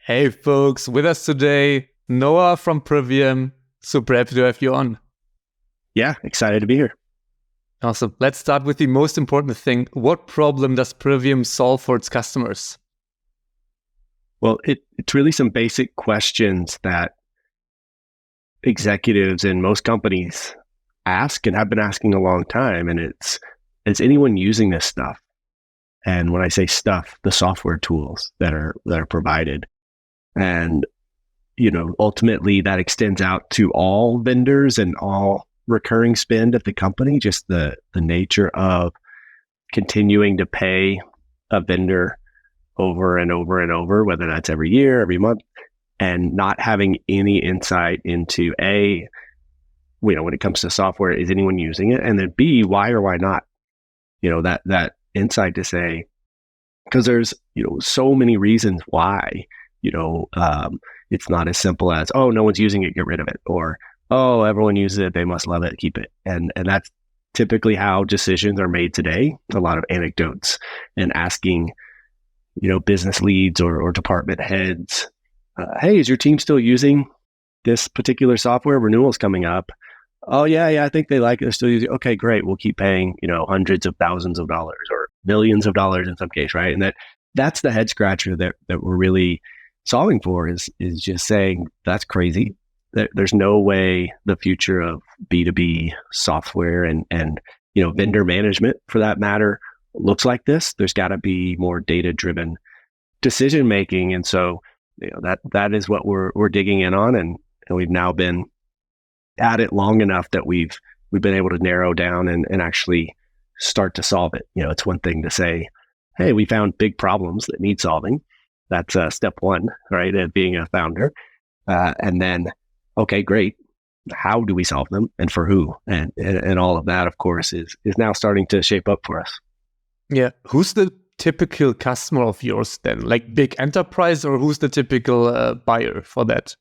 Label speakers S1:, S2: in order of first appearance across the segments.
S1: Hey folks, with us today, Noah from Priviom. Super happy to have you on.
S2: Yeah, excited to be here.
S1: Awesome. Let's start with the most important thing. What problem does Priviom solve for its customers?
S2: Well, it's really some basic questions that executives in most companies ask and have been asking a long time. And is anyone using this stuff? And when I say stuff, the software tools that are provided. And, ultimately that extends out to all vendors and all recurring spend at the company, just the nature of continuing to pay a vendor over and over and over, whether that's every year, every month, and not having any insight into when it comes to software, is anyone using it? And then B, why or why not? That insight to say, because there's, so many reasons why, it's not as simple as, oh, no one's using it, get rid of it. Or, oh, everyone uses it, they must love it, keep it. And that's typically how decisions are made today. A lot of anecdotes and asking, business leads or department heads, hey, is your team still using this particular software? Renewals coming up. Oh, yeah, I think they like it. They're still using it. Okay, great. We'll keep paying, hundreds of thousands of dollars or millions of dollars in some case, right? And that's the head scratcher that we're really solving for is just saying that's crazy. There's no way the future of B2B software and vendor management for that matter looks like this. There's got to be more data-driven decision making, and so that is what we're digging in on, and we've now been at it long enough that we've been able to narrow down and actually start to solve it. It's one thing to say, hey, we found big problems that need solving. That's step one, right? At being a founder, and then okay, great. How do we solve them, and for who? And all of that, of course, is now starting to shape up for us.
S1: Yeah. Who's the typical customer of yours then? Like big enterprise, or who's the typical buyer for that?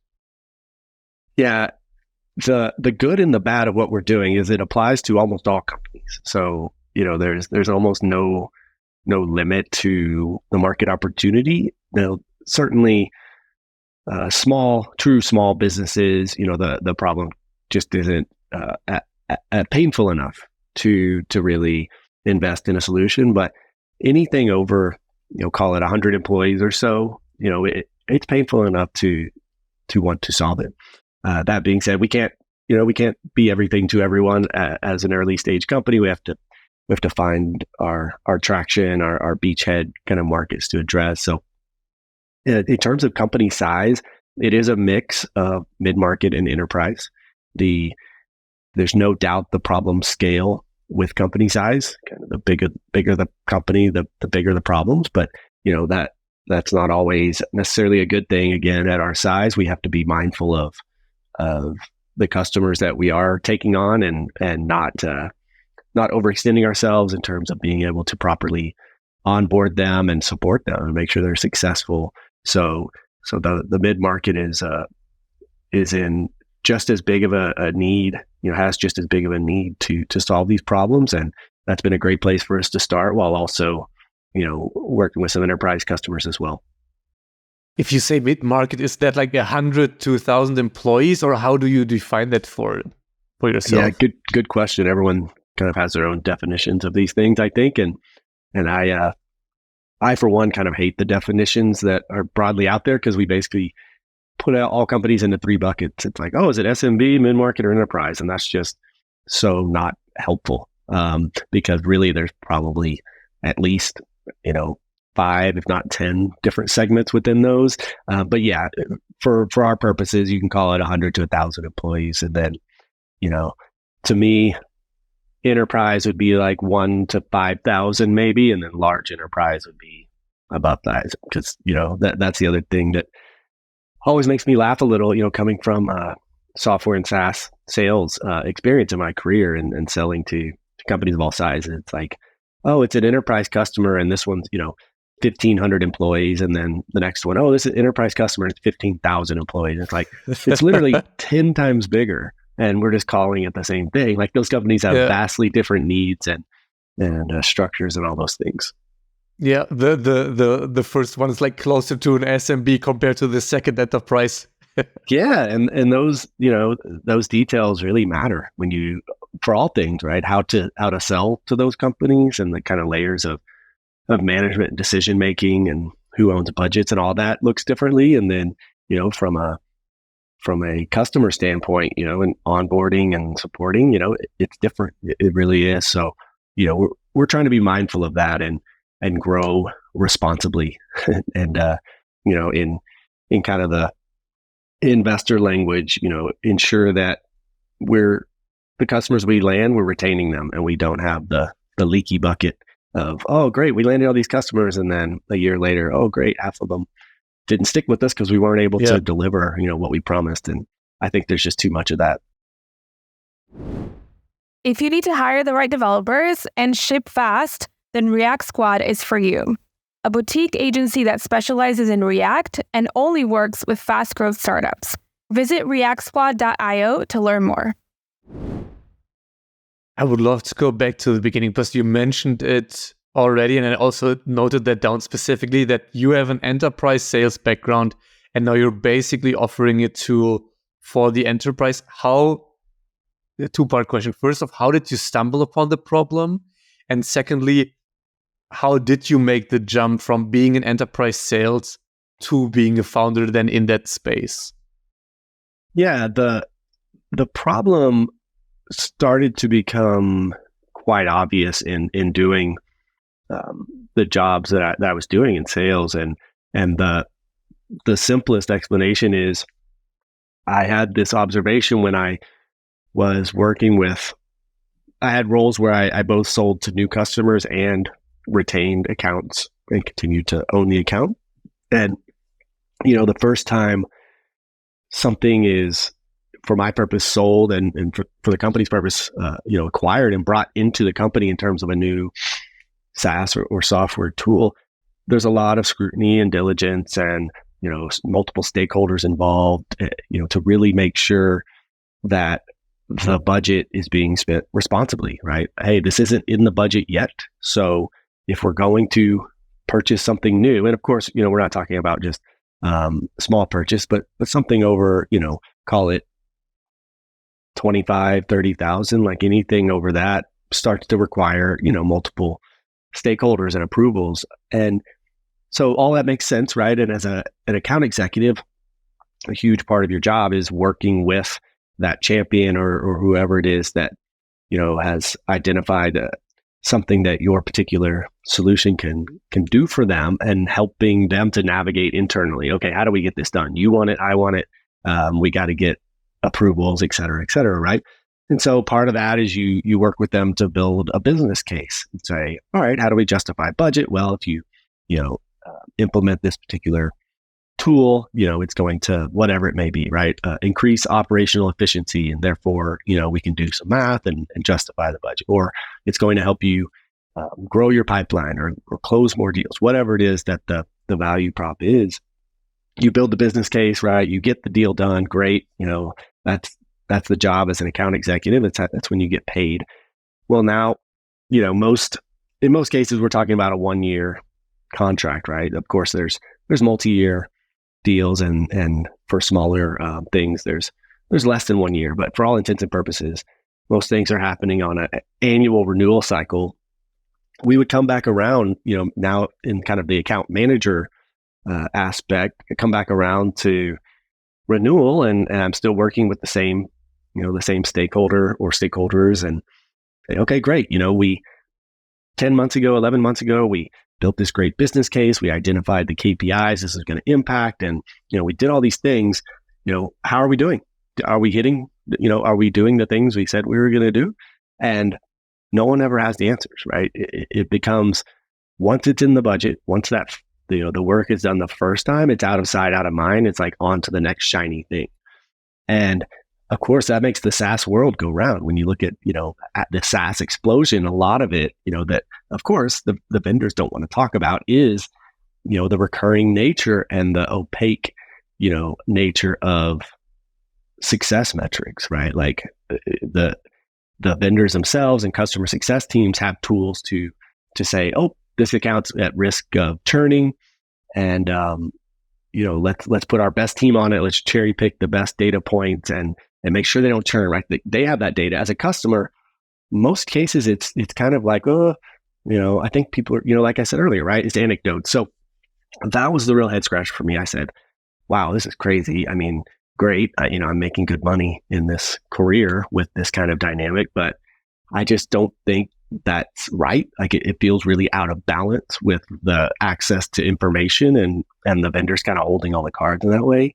S2: Yeah. The good and the bad of what we're doing is it applies to almost all companies. So, there's almost no limit to the market opportunity. Certainly true small businesses, the problem just isn't painful enough to really invest in a solution. But anything over, call it 100 employees or so, it's painful enough to want to solve it. That being said, we can't be everything to everyone as an early stage company. We have to find our traction, our beachhead kind of markets to address. So in terms of company size, it is a mix of mid-market and enterprise. There's no doubt the problems scale with company size. Kind of the bigger the company, the bigger the problems. But that's not always necessarily a good thing. Again, at our size, we have to be mindful of the customers that we are taking on and not overextending ourselves in terms of being able to properly onboard them and support them and make sure they're successful. So the mid-market is in just as big of a need, has just as big of a need to solve these problems. And that's been a great place for us to start, while also, working with some enterprise customers as well.
S1: If you say mid-market, is that like 100 to 1,000 employees, or how do you define that for yourself?
S2: Yeah, good question. Everyone kind of has their own definitions of these things, I think. And I, for one, kind of hate the definitions that are broadly out there, because we basically put out all companies into three buckets. It's like, oh, is it SMB, mid-market, or enterprise? And that's just so not helpful, because really there's probably at least, 5, if not 10 different segments within those. But yeah, for our purposes, you can call it 100 to 1,000 employees. And then, to me, enterprise would be like 1 to 5,000 maybe, and then large enterprise would be above that. Because that's the other thing that always makes me laugh a little. Coming from software and SaaS sales experience in my career and selling to companies of all sizes, it's like, oh, it's an enterprise customer, and this one's 1,500 employees, and then the next one, oh, this is an enterprise customer, it's 15,000 employees. It's like it's literally 10 times bigger. And we're just calling it the same thing. Like those companies have vastly different needs and structures and all those things.
S1: Yeah, the first one is like closer to an SMB compared to the second enterprise.
S2: Yeah, and those, those details really matter when you, for all things, right? How to sell to those companies, and the kind of layers of management and decision making, and who owns budgets and all that looks differently. And then, from a customer standpoint, and onboarding and supporting, it's different. It really is. So, we're trying to be mindful of that, and grow responsibly, and in kind of the investor language, ensure that the customers we land, we're retaining them, and we don't have the leaky bucket of, oh, great, we landed all these customers, and then a year later, oh, great, half of them didn't stick with us because we weren't able to deliver, what we promised. And I think there's just too much of that.
S3: If you need to hire the right developers and ship fast, then React Squad is for you. A boutique agency that specializes in React and only works with fast growth startups. Visit reactsquad.io to learn more.
S1: I would love to go back to the beginning, because you mentioned it already, and I also noted that down specifically, that you have an enterprise sales background, and now you're basically offering a tool for the enterprise. A two-part question. First off, how did you stumble upon the problem? And secondly, how did you make the jump from being in enterprise sales to being a founder then in that space?
S2: Yeah, the problem started to become quite obvious in doing the jobs that I was doing in sales, and the simplest explanation is, I had this observation when I was working with, I had roles where I both sold to new customers and retained accounts and continued to own the account. And, the first time something is, for my purpose, sold, and for the company's purpose, acquired and brought into the company in terms of a new SaaS or software tool, there's a lot of scrutiny and diligence, and, multiple stakeholders involved, to really make sure that the budget is being spent responsibly, right? Hey, this isn't in the budget yet. So if we're going to purchase something new, and of course, we're not talking about just small purchase, but something over, call it 25, 30,000, like anything over that starts to require, multiple stakeholders and approvals. And so all that makes sense, right? And as an account executive, a huge part of your job is working with that champion or whoever it is that, has identified something that your particular solution can do for them, and helping them to navigate internally. Okay, how do we get this done? You want it, I want it. We got to get approvals, et cetera, right? And so part of that is you work with them to build a business case and say, all right, how do we justify budget? Well, if you implement this particular tool, it's going to, whatever it may be, right? Increase operational efficiency, and therefore, we can do some math and justify the budget. Or it's going to help you grow your pipeline or close more deals, whatever it is that the value prop is. You build the business case, right? You get the deal done, great. That's the job as an account executive. That's when you get paid. Well, now, in most cases, we're talking about a 1-year contract, right? Of course, there's multi-year deals, and for smaller things, there's less than 1 year. But for all intents and purposes, most things are happening on an annual renewal cycle. We would come back around, now in kind of the account manager aspect, come back around to renewal, and I'm still working with the same stakeholder or stakeholders, and say, okay, great. We 10 months ago, 11 months ago, we built this great business case. We identified the KPIs this is going to impact, and we did all these things. How are we doing? Are we hitting? Are we doing the things we said we were going to do? And no one ever has the answers, right? It becomes, once it's in the budget, once that the work is done the first time, it's out of sight, out of mind. It's like on to the next shiny thing. And of course, that makes the SaaS world go round. When you look at, at the SaaS explosion, a lot of it, that of course the vendors don't want to talk about is, the recurring nature and the opaque, nature of success metrics, right? Like the vendors themselves and customer success teams have tools to say, oh, this account's at risk of churning, and let's put our best team on it. Let's cherry pick the best data points and make sure they don't churn. Right, they have that data. As a customer, most cases it's kind of like, I think people are, like I said earlier, right? It's anecdotes. So that was the real head scratcher for me. I said, wow, this is crazy. I mean, great. I'm making good money in this career with this kind of dynamic, but I just don't think that's right. Like it feels really out of balance with the access to information and the vendors kind of holding all the cards in that way.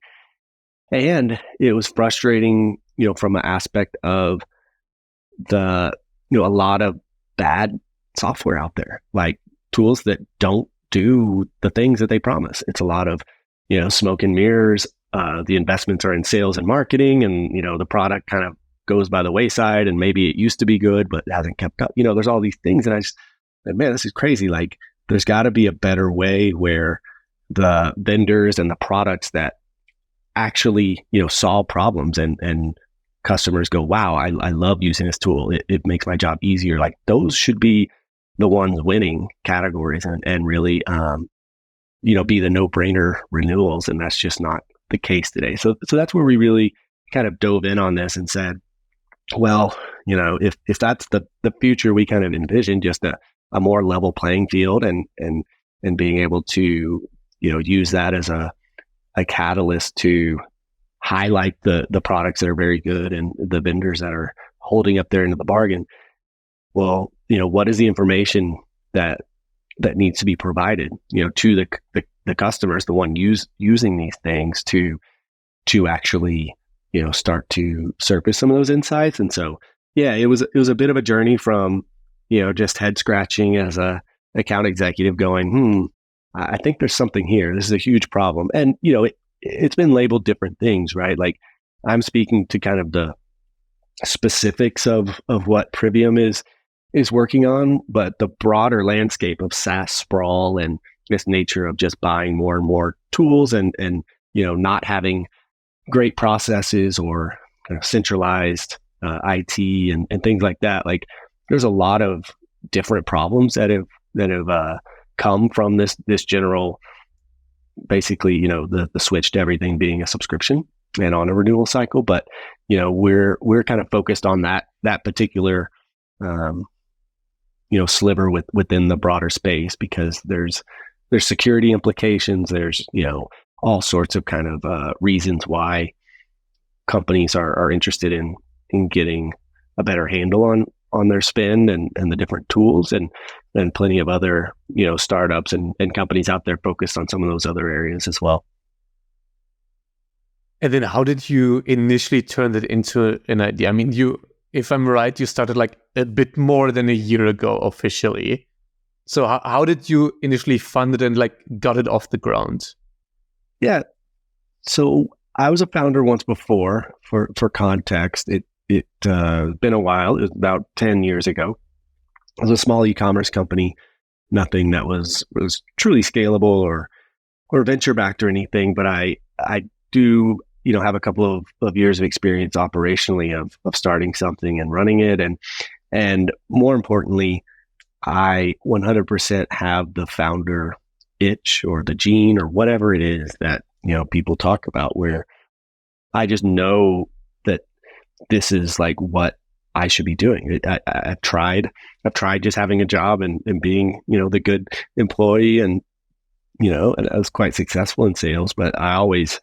S2: And it was frustrating, from an aspect of a lot of bad software out there, like tools that don't do the things that they promise. It's a lot of, smoke and mirrors. The investments are in sales and marketing, and, the product kind of goes by the wayside, and maybe it used to be good, but it hasn't kept up. There's all these things. And I just, man, this is crazy. Like there's got to be a better way where the vendors and the products that actually, solve problems and customers go, wow, I love using this tool. It makes my job easier. Like those should be the ones winning categories and really, be the no-brainer renewals. And that's just not the case today. So that's where we really kind of dove in on this and said, well, if that's the future we kind of envisioned, just a more level playing field and being able to, use that as a catalyst to highlight the products that are very good and the vendors that are holding up their end of the bargain. Well, what is the information that needs to be provided, to the customers, the one using these things to actually, start to surface some of those insights. And so, yeah, it was a bit of a journey from, just head scratching as a account executive going, I think there's something here. This is a huge problem. And, it's been labeled different things, right? Like I'm speaking to kind of the specifics of what Priviom is working on, but the broader landscape of SaaS sprawl and this nature of just buying more and more tools and not having great processes or kind of centralized IT and things like that. Like there's a lot of different problems that have come from this general, basically, the switch to everything being a subscription and on a renewal cycle. But we're kind of focused on that particular sliver within the broader space, because there's security implications. There's all sorts of kind of reasons why companies are interested in getting a better handle on their spend and the different tools, and plenty of other startups and companies out there focused on some of those other areas as well.
S1: And then how did you initially turn that into an idea? I mean, if I'm right, you started like a bit more than a year ago officially. So how did you initially fund it and like got it off the ground? Yeah.
S2: So I was a founder once before. For context, it been a while. It was about 10 years ago. It was a small e-commerce company, nothing that was truly scalable or venture backed or anything. But I do have a couple of years of experience operationally of starting something and running it, and more importantly, I 100% have the founder itch or the gene or whatever it is that people talk about, where I just know that this is like what I should be doing. I've tried just having a job and being the good employee, and and I was quite successful in sales, but I always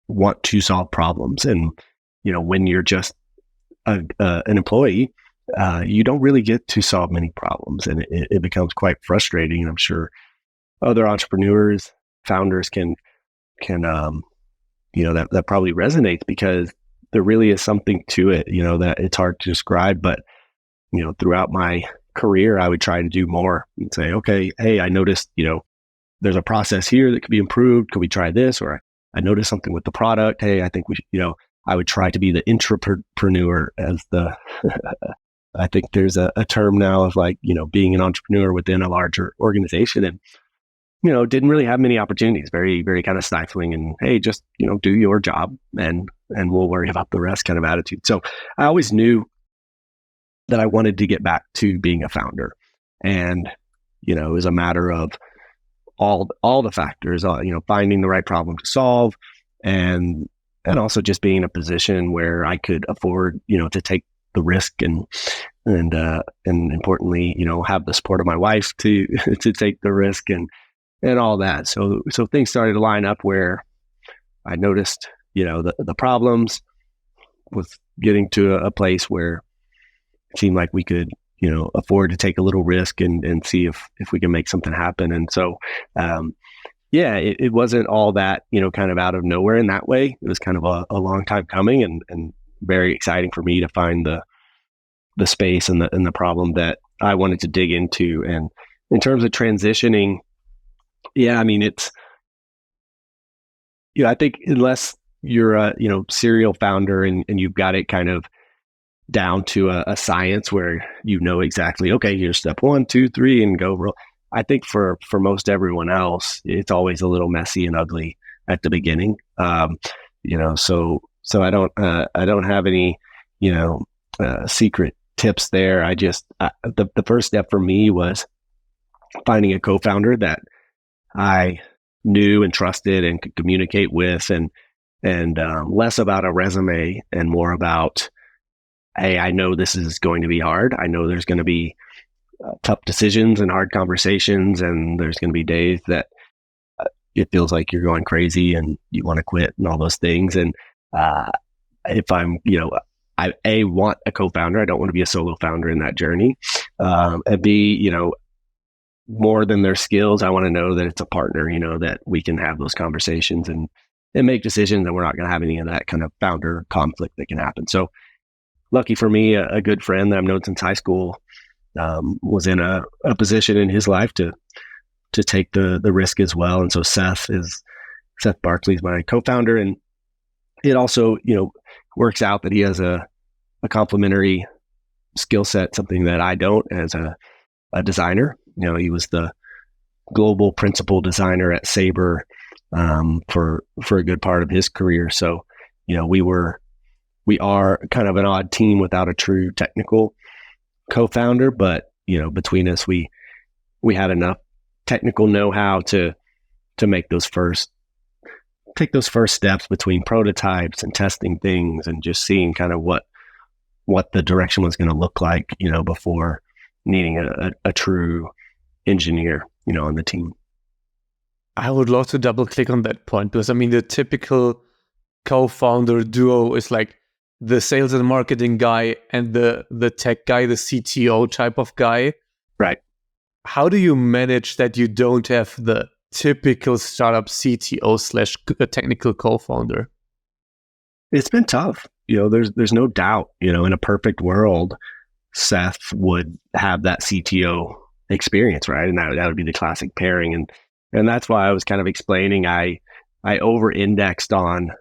S2: want to solve problems. And when you're just an employee, you don't really get to solve many problems, and it becomes quite frustrating. And I'm sure other entrepreneurs, founders can that probably resonates, because there really is something to it, that it's hard to describe. But throughout my career, I would try to do more and say, okay, hey, I noticed there's a process here that could be improved. Could we try this? Or I noticed something with the product. Hey, I think we should, I would try to be the intrapreneur, as the I think there's a term now of like, being an entrepreneur within a larger organization, and, didn't really have many opportunities, very, very kind of stifling, and hey, just, do your job and we'll worry about the rest kind of attitude. So I always knew that I wanted to get back to being a founder. And, it was a matter of all the factors, finding the right problem to solve, and also just being in a position where I could afford, to take the risk and importantly, have the support of my wife to to take the risk and all that. So things started to line up where I noticed, the problems with getting to a place where it seemed like we could, afford to take a little risk and see if we can make something happen. And so, it wasn't all that, kind of out of nowhere in that way. It was kind of a long time coming and very exciting for me to find the space and the problem that I wanted to dig into. And in terms of transitioning, it's, I think unless you're a, serial founder and you've got it kind of down to a science where exactly, okay, here's step 1, 2, 3, and go roll. I think for most everyone else, it's always a little messy and ugly at the beginning. So I don't have any, secret tips there. I just, the first step for me was finding a co-founder that I knew and trusted and could communicate with, and less about a resume and more about, hey, I know this is going to be hard. I know there's going to be tough decisions and hard conversations, and there's going to be days that it feels like you're going crazy and you want to quit and all those things. And if I'm, I want a co-founder. I don't want to be a solo founder in that journey. And B, more than their skills, I want to know that it's a partner, that we can have those conversations and make decisions, and we're not going to have any of that kind of founder conflict that can happen. So lucky for me, a good friend that I've known since high school was in a position in his life to take the risk as well. And so Seth Barkley is my co-founder, and it also, works out that he has a complementary skill set, something that I don't as a designer. He was the global principal designer at Sabre for a good part of his career. So, we are kind of an odd team without a true technical co-founder, but between us, we had enough technical know-how to take those first steps between prototypes and testing things and just seeing kind of what the direction was going to look like, before needing a true engineer, on the team.
S1: I would love to double click on that point, because the typical co-founder duo is like the sales and marketing guy and the tech guy, the CTO type of guy.
S2: Right.
S1: How do you manage that you don't have the typical startup CTO / technical co-founder?
S2: It's been tough. There's no doubt, in a perfect world, Seth would have that CTO experience, right? And that would be the classic pairing. And that's why I was kind of explaining, I over-indexed on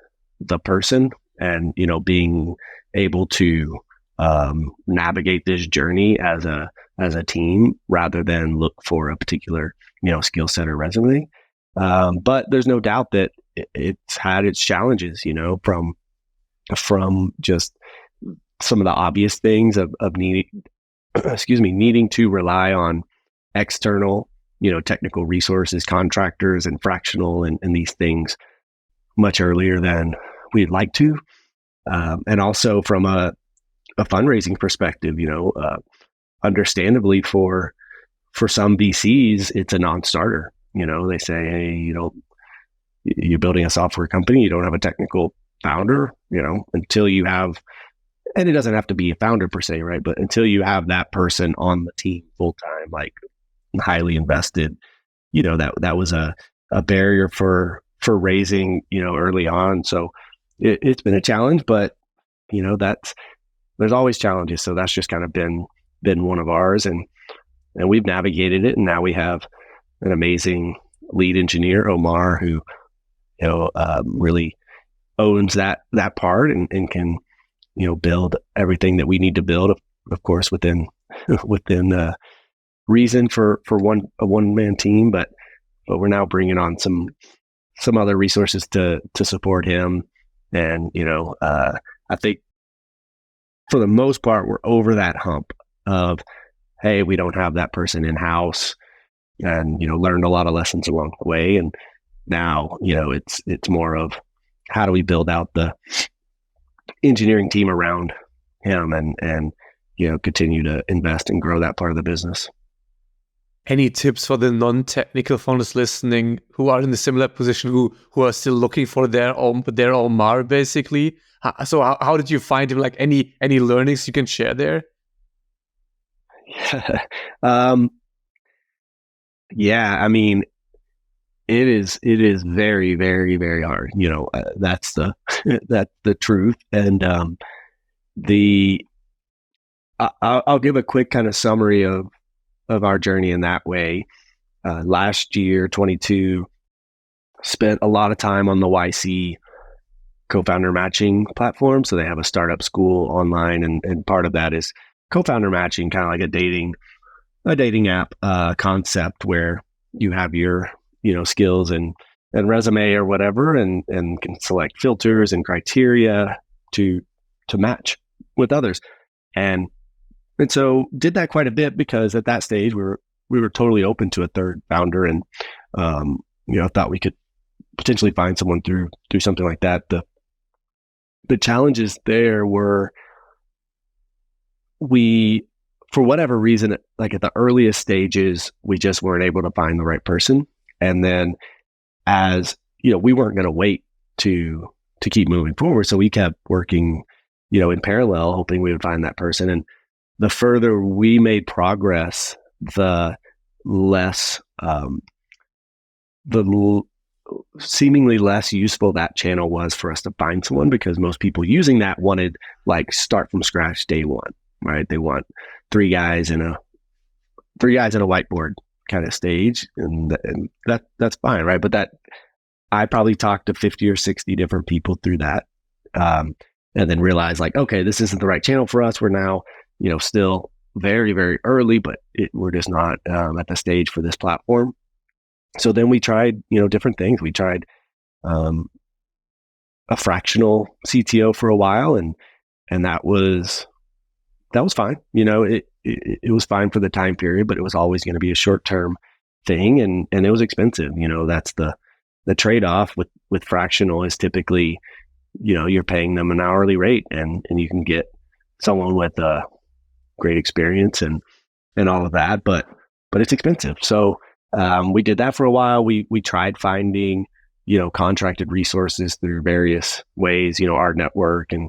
S2: the person and, being able to navigate this journey as a team rather than look for a particular, skill set or resume. But there's no doubt that it's had its challenges, from just some of the obvious things of needing to rely on external, technical resources, contractors and fractional and these things much earlier than we'd like to. And also from a fundraising perspective, understandably for some VCs, it's a non-starter. They say, hey, you're building a software company, you don't have a technical founder, until you have, and it doesn't have to be a founder per se, right? But until you have that person on the team full time, like highly invested, that was a barrier for raising, early on. So it's been a challenge, but there's always challenges. So that's just kind of been one of ours, and we've navigated it. And now we have an amazing lead engineer, Omar, who, really owns that part and can, build everything that we need to build, of course, within reason for a one-man team, but we're now bringing on some other resources to support him. And, I think for the most part, we're over that hump of, hey, we don't have that person in-house. and, learned a lot of lessons along the way. And now, it's more of how do we build out the engineering team around him and continue to invest and grow that part of the business.
S1: Any tips for the non-technical founders listening who are in a similar position, who are still looking for their Omar, basically? So how did you find him? Like any learnings you can share there?
S2: Yeah, I mean, it is very, very, very hard. That's the that's the truth. And I'll give a quick kind of summary of our journey in that way. Last year, 22, spent a lot of time on the YC co-founder matching platform. So they have a startup school online, and part of that is co-founder matching, kind of like a dating app concept where you have your skills and resume or whatever, and can select filters and criteria to match with others. And so did that quite a bit, because at that stage we were totally open to a third founder, and thought we could potentially find someone through something like that. The challenges there were, we, for whatever reason, like at the earliest stages, we just weren't able to find the right person. And then as we weren't going to wait to keep moving forward. So we kept working, in parallel, hoping we would find that person. And the further we made progress, the less, seemingly less useful that channel was for us to find someone, because most people using that wanted like start from scratch day one, right? They want three guys in a whiteboard kind of stage, and that's fine, right? But that I probably talked to 50 or 60 different people through that, and then realized like, okay, this isn't the right channel for us. We're now, still very, very early, but we're just not at the stage for this platform. So then we tried, different things. We tried a fractional CTO for a while, and that was fine. It was fine for the time period, but it was always going to be a short-term thing, and it was expensive. That's the trade-off with fractional is typically, you're paying them an hourly rate, and you can get someone with a great experience and all of that, but it's expensive. So we did that for a while. We tried finding, contracted resources through various ways, our network and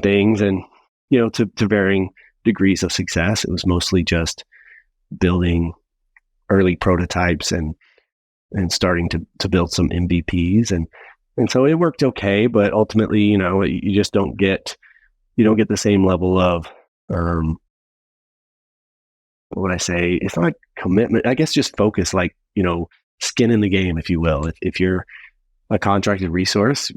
S2: things, and to varying degrees of success. It was mostly just building early prototypes and starting to build some MVPs, and so it worked okay. But ultimately, you just don't get the same level of what would I say? It's not commitment. I guess just focus, like, skin in the game, if you will. If you're a contracted resource,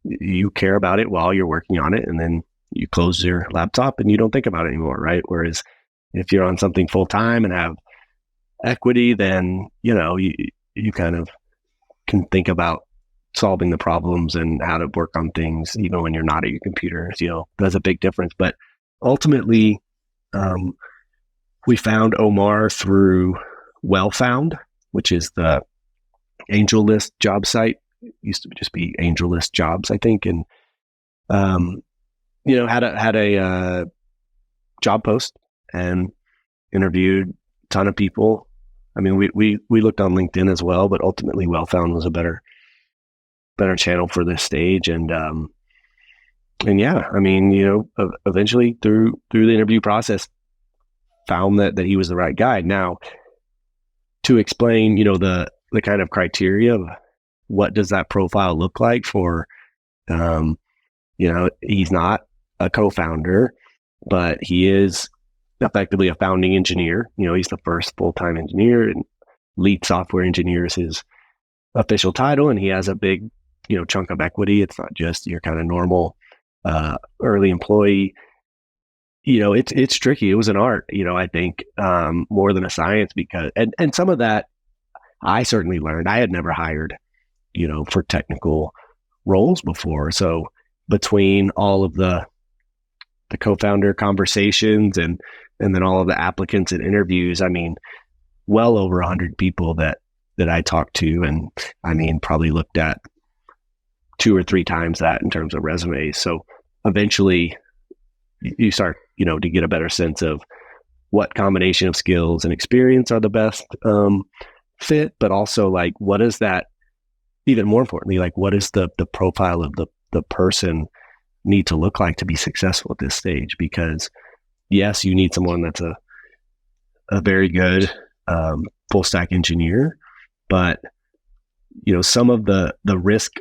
S2: you care about it while you're working on it, and then you close your laptop and you don't think about it anymore, right? Whereas if you're on something full time and have equity, then, you kind of can think about solving the problems and how to work on things, even when you're not at your computer. That's a big difference. But ultimately, we found Omar through WellFound, which is the Angel List job site. It used to just be Angel List Jobs, I think. And, had a job post and interviewed a ton of people. I mean, we looked on LinkedIn as well, but ultimately WellFound was a better channel for this stage. And yeah, I mean, eventually through the interview process, found that he was the right guy. Now, to explain, the kind of criteria of what does that profile look like for, he's not a co-founder, but he is effectively a founding engineer. He's the first full-time engineer, and lead software engineer is his official title, and he has a big, chunk of equity. It's not just your kind of normal early employee. It's tricky. It was an art, I think, more than a science, because, and some of that I certainly learned. I had never hired, for technical roles before. So between all of the co-founder conversations and then all of the applicants and interviews, I mean, well over 100 people that I talked to, and I mean, probably looked at 2 or 3 times that in terms of resumes. So eventually you start, to get a better sense of what combination of skills and experience are the best fit, but also like, what is that, even more importantly, like what is the profile of the person need to look like to be successful at this stage? Because yes, you need someone that's a very good full stack engineer, but some of the risk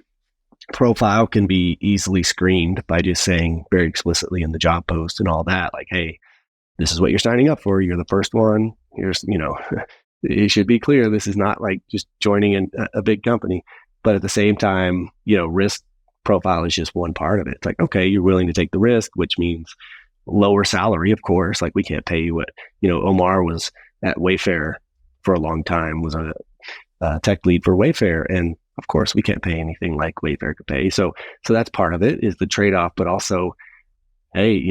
S2: profile can be easily screened by just saying very explicitly in the job post and all that, like, hey, this is what you're signing up for. You're the first one. Here's, it should be clear. This is not like just joining a big company, but at the same time, risk profile is just one part of it. It's like, okay, you're willing to take the risk, which means lower salary, of course. Like we can't pay you what, Omar was at Wayfair for a long time, was a tech lead for Wayfair. And of course we can't pay anything like Wayfair could pay. So that's part of it, is the trade-off, but also, hey,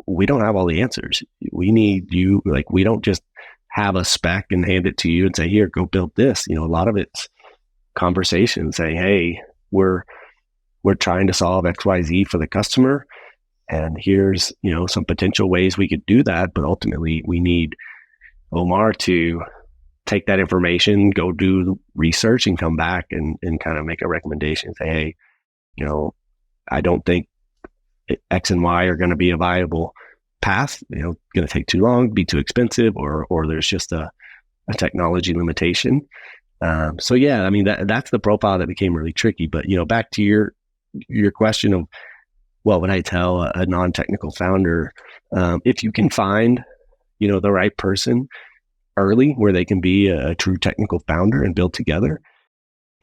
S2: we don't have all the answers. We need you. Like, we don't just have a spec and hand it to you and say, here, go build this. A lot of it's conversation saying, hey, we're trying to solve XYZ for the customer. And here's, some potential ways we could do that. But ultimately we need Omar to take that information, go do research and come back and kind of make a recommendation. Say, hey, I don't think X and Y are going to be a viable path. Going to take too long, be too expensive, or there's just a technology limitation. So yeah, I mean, that's the profile that became really tricky. But, back to your question of what would I tell a non-technical founder? If you can find, the right person early where they can be a true technical founder and build together,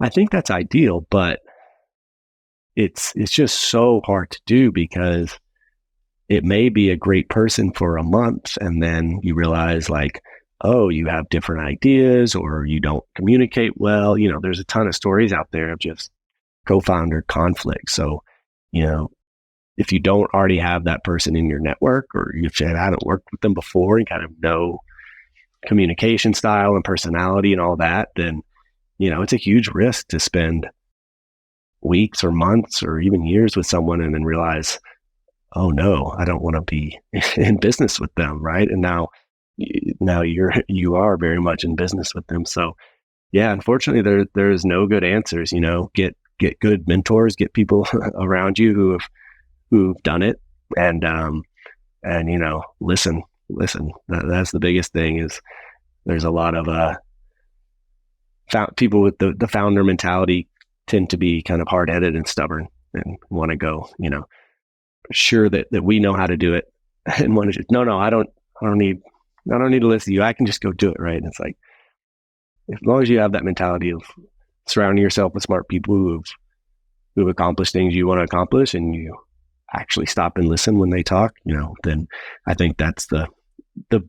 S2: I think that's ideal. But it's just so hard to do, because it may be a great person for a month and then you realize like, oh, you have different ideas or you don't communicate well. There's a ton of stories out there of just co-founder conflict. So, if you don't already have that person in your network, or if you haven't worked with them before and kind of know communication style and personality and all that, then, it's a huge risk to spend weeks or months or even years with someone and then realize, oh no, I don't want to be in business with them, right? And now you are very much in business with them. So yeah, unfortunately there's no good answers. Get good mentors, get people around you who've done it, and listen. That's the biggest thing. Is there's a lot of people with the founder mentality tend to be kind of hard-headed and stubborn and want to go, sure that we know how to do it, and want to just, no, I don't need to listen to you. I can just go do it, right? And it's like, as long as you have that mentality of surrounding yourself with smart people who've accomplished things you want to accomplish, and you actually stop and listen when they talk, then I think that's the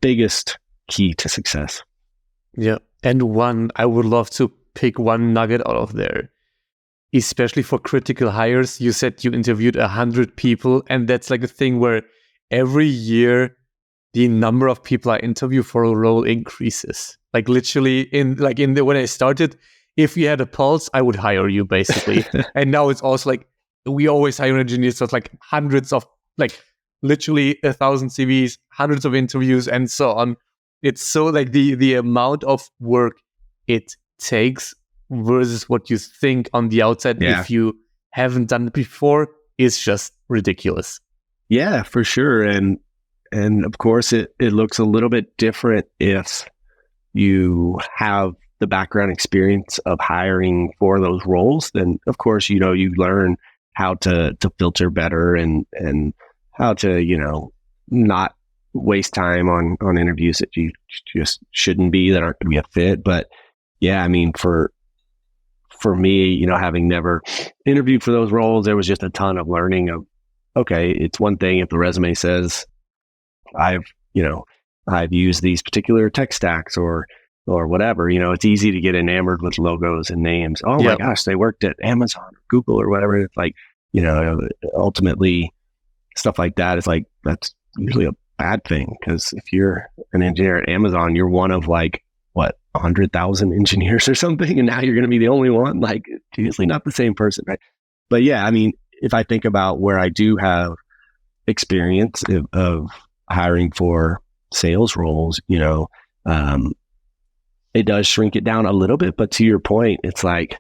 S2: biggest key to success.
S1: Yeah. And I would love to pick one nugget out of there, especially for critical hires. You said you interviewed 100 people, and that's like a thing where every year the number of people I interview for a role increases. Like literally when I started, if you had a pulse, I would hire you basically. And now it's also like, we always hire engineers. So it's like hundreds of, like literally 1,000 CVs, hundreds of interviews and so on. It's so like the amount of work it takes versus what you think on the outside, if you haven't done it before, is just ridiculous.
S2: Yeah, for sure. And of course it looks a little bit different if you have the background experience of hiring for those roles. Then of course, you learn how to filter better and how to, not waste time on interviews that you just shouldn't be, that aren't going to be a fit. But yeah, I mean, for me, having never interviewed for those roles, there was just a ton of learning of, okay, it's one thing if the resume says I've used these particular tech stacks or whatever, it's easy to get enamored with logos and names. Oh my gosh, they worked at Amazon or Google or whatever. It's like, ultimately stuff like that is like, that's usually a bad thing, because if you're an engineer at Amazon, you're one of like 100,000 engineers or something, and now you're going to be the only one. Like, it's usually not the same person, right? But yeah, I mean, if I think about where I do have experience of hiring for sales roles, it does shrink it down a little bit. But to your point, it's like,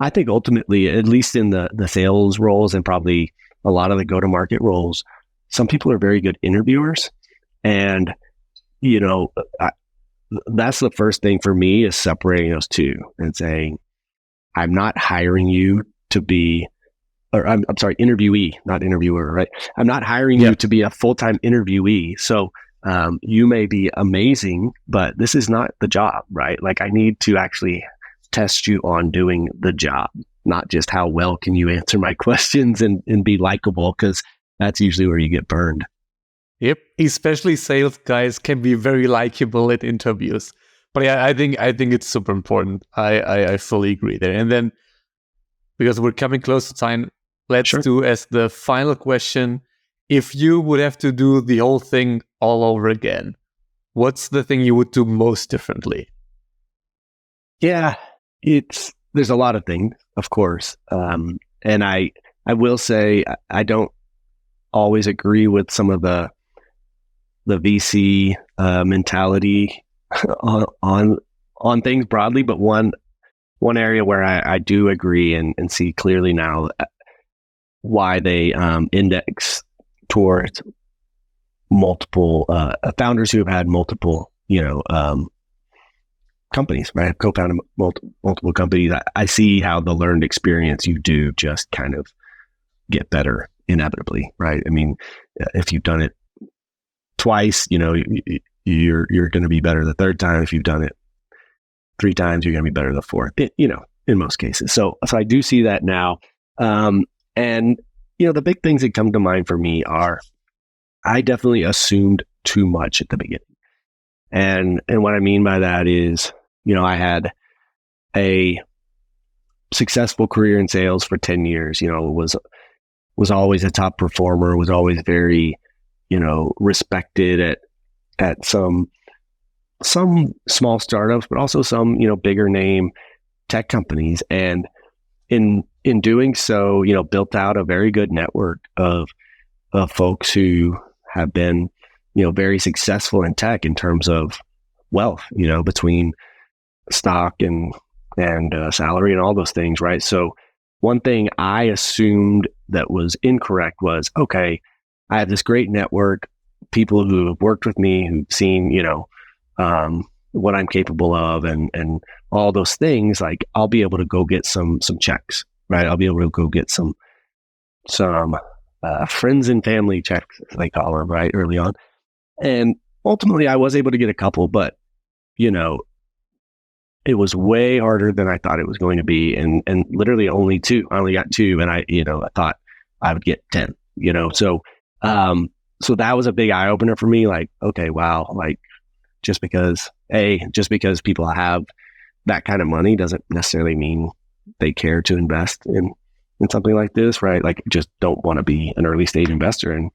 S2: I think ultimately, at least in the sales roles and probably a lot of the go-to-market roles, some people are very good interviewers. And, that's the first thing for me, is separating those two and saying, I'm not hiring you to be, or I'm sorry, interviewee, not interviewer, right? I'm not hiring you to be a full-time interviewee. So you may be amazing, but this is not the job, right? Like, I need to actually test you on doing the job, not just how well can you answer my questions and be likable, because that's usually where you get burned.
S1: Yep, especially sales guys can be very likable at interviews. But yeah, I think it's super important. I fully agree there. And then, because we're coming close to time, let's do as the final question, if you would have to do the whole thing all over again, what's the thing you would do most differently?
S2: Yeah, there's a lot of things, of course. And I will say, I don't always agree with some of the VC mentality on things broadly, but one area where I do agree and see clearly now why they index towards multiple founders who have had multiple companies, right? I've co-founded multiple companies. I see how the learned experience you do just kind of get better inevitably, right? I mean, if you've done it twice, you're going to be better the third time. If you've done it 3 times, you're going to be better the fourth, in most cases. So I do see that now. And the big things that come to mind for me are, I definitely assumed too much at the beginning. And what I mean by that is, I had a successful career in sales for 10 years, was always a top performer, was always very, respected at some small startups, but also some, bigger name tech companies. And in doing so, built out a very good network of folks who have been, very successful in tech in terms of wealth, between stock and salary and all those things, right? So one thing I assumed that was incorrect was, okay, I have this great network, people who have worked with me, who've seen, what I'm capable of and all those things. Like, I'll be able to go get some checks, right? I'll be able to go get some friends and family checks, as they call them, right? Early on. And ultimately I was able to get a couple, but, it was way harder than I thought it was going to be. And literally only 2, I only got 2. And I thought I would get 10, so that was a big eye opener for me. Like, okay, wow. Like, just because people have that kind of money doesn't necessarily mean they care to invest in something like this, right? Like, just don't want to be an early stage investor, and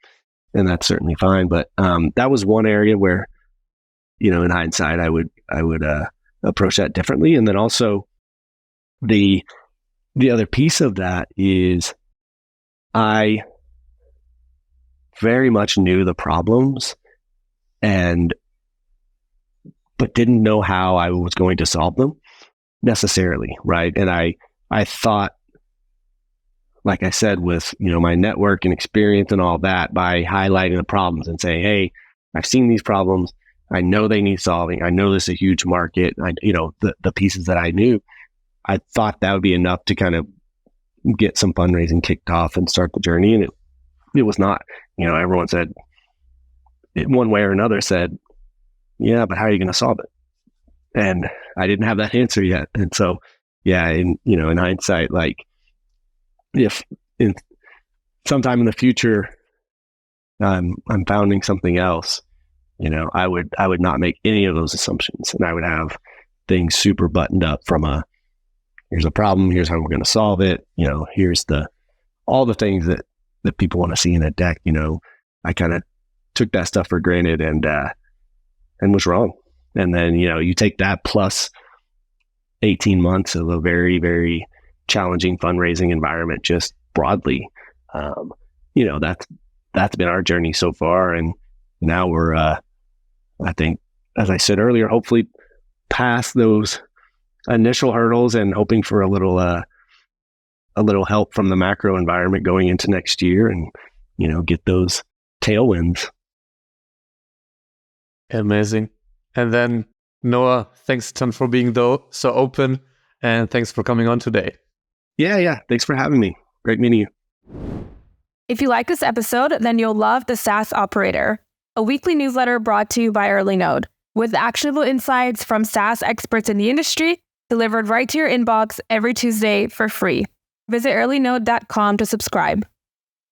S2: that's certainly fine. But that was one area where, in hindsight, I would approach that differently. And then also the other piece of that is, I very much knew the problems but didn't know how I was going to solve them necessarily, right? And I thought, like I said, with, my network and experience and all that, by highlighting the problems and saying, hey, I've seen these problems, I know they need solving, I know this is a huge market, the pieces that I knew, I thought that would be enough to kind of get some fundraising kicked off and start the journey. And it was not. Everyone said, one way or another said, yeah, but how are you going to solve it? And I didn't have that answer yet. And so, yeah, in hindsight, like, if in sometime in the future, I'm founding something else, I would not make any of those assumptions, and I would have things super buttoned up from here's a problem, here's how we're going to solve it, here's all the things that people want to see in a deck. I kind of took that stuff for granted and was wrong. And then, you take that plus 18 months of a very, very challenging fundraising environment just broadly. That's been our journey so far. And now we're, I think, as I said earlier, hopefully past those initial hurdles and hoping for a little help from the macro environment going into next year and, get those tailwinds.
S1: Amazing. And then Noah, thanks a ton for being so open, and thanks for coming on today.
S2: Yeah. Thanks for having me. Great meeting you.
S3: If you like this episode, then you'll love the SaaS Operator, a weekly newsletter brought to you by EarlyNode, with actionable insights from SaaS experts in the industry delivered right to your inbox every Tuesday for free. Visit earlynode.com to subscribe.